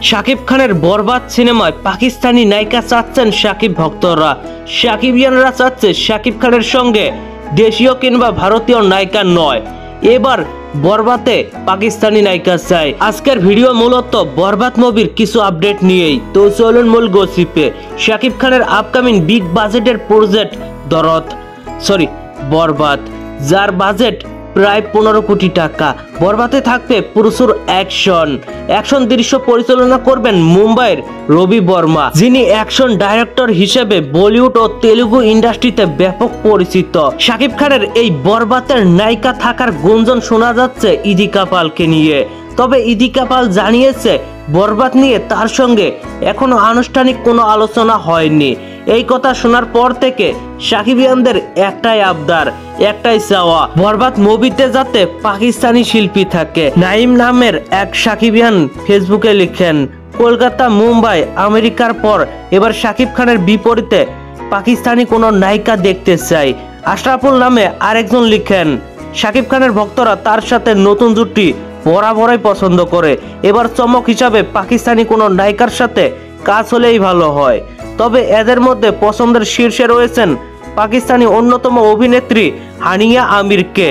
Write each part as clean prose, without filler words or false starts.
শাকিব খানের বরবাদ সিনেমায় পাকিস্তানি নায়িকা চাচ্ছেন শাকিব ভক্তরা। শাকিবিয়ানরা চাচ্ছে শাকিব খানের সঙ্গে দেশীয় কিংবা ভারতীয় নায়িকা নয়, এবার বরবাদে পাকিস্তানি নায়িকা চাই। আজকের ভিডিও মূলত বরবাদ মুভির কিছু আপডেট নিয়েই, তো চলুন মূল গসিপে। শাকিব খানের আপকামিং বিগ বাজেটের প্রজেক্ট বরবাদ, যার বাজেট প্রায় 15 কোটি টাকা। বরবাদে থাকবে প্রচুর অ্যাকশন দৃশ্য পরিচালনা করবেন মুম্বাইয়ের রবি বর্মা, যিনি অ্যাকশন ডাইরেক্টর হিসেবে বলিউড ও তেলুগু ইন্ডাস্ট্রিতে ব্যাপক পরিচিত। শাকিব খানের এই বরবাদের নায়িকা থাকার গুঞ্জন শোনা যাচ্ছে ইদিকা পালকে নিয়ে। তবে ইদিকা পাল জানিয়েছে বরবাদ নিয়ে তার সঙ্গে এখনো আনুষ্ঠানিক কোনো আলোচনা হয়নি। এই কথা শোনার পর থেকে শাকিবিয়ানদের একটাই আবদার, একটাই চাওয়া, বরবাদ মুভিতে যাতে পাকিস্তানি শিল্পী থাকে। নাইম নামের এক শাকিবিয়ান ফেসবুকে লিখেন, কলকাতা, মুম্বাই, আমেরিকার পর এবার শাকিব খানের বিপরীতে পাকিস্তানি কোনো নায়িকা দেখতে চাই। আশরাফুল নামে আরেকজন লিখেন, শাকিব খানের ভক্তরা তার সাথে নতুন জুটি বরাবরই পছন্দ করে, এবার চমক হিসাবে পাকিস্তানি কোনো নায়িকার সাথে কাজ হলেই ভালো হয়। তবে এদের মধ্যে পছন্দের শীর্ষে রয়েছেন পাকিস্তানি অন্যতম অভিনেত্রী হানিয়া আমিরকে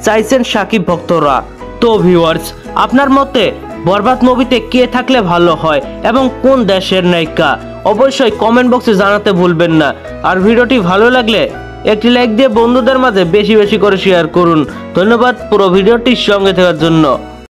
চাইছেন শাকিব ভক্তরা। তো ভিউয়ার্স, আপনার মতে বরবাদ মুভিতে কে থাকলে ভালো হয় এবং কোন দেশের নায়িকা, অবশ্যই কমেন্ট বক্সে জানাতে ভুলবেন না। আর ভিডিওটি ভালো লাগলে একটি লাইক দিয়ে বন্ধুদের মাঝে বেশি বেশি করে শেয়ার করুন। ধন্যবাদ পুরো ভিডিওটির সঙ্গে থাকার জন্য।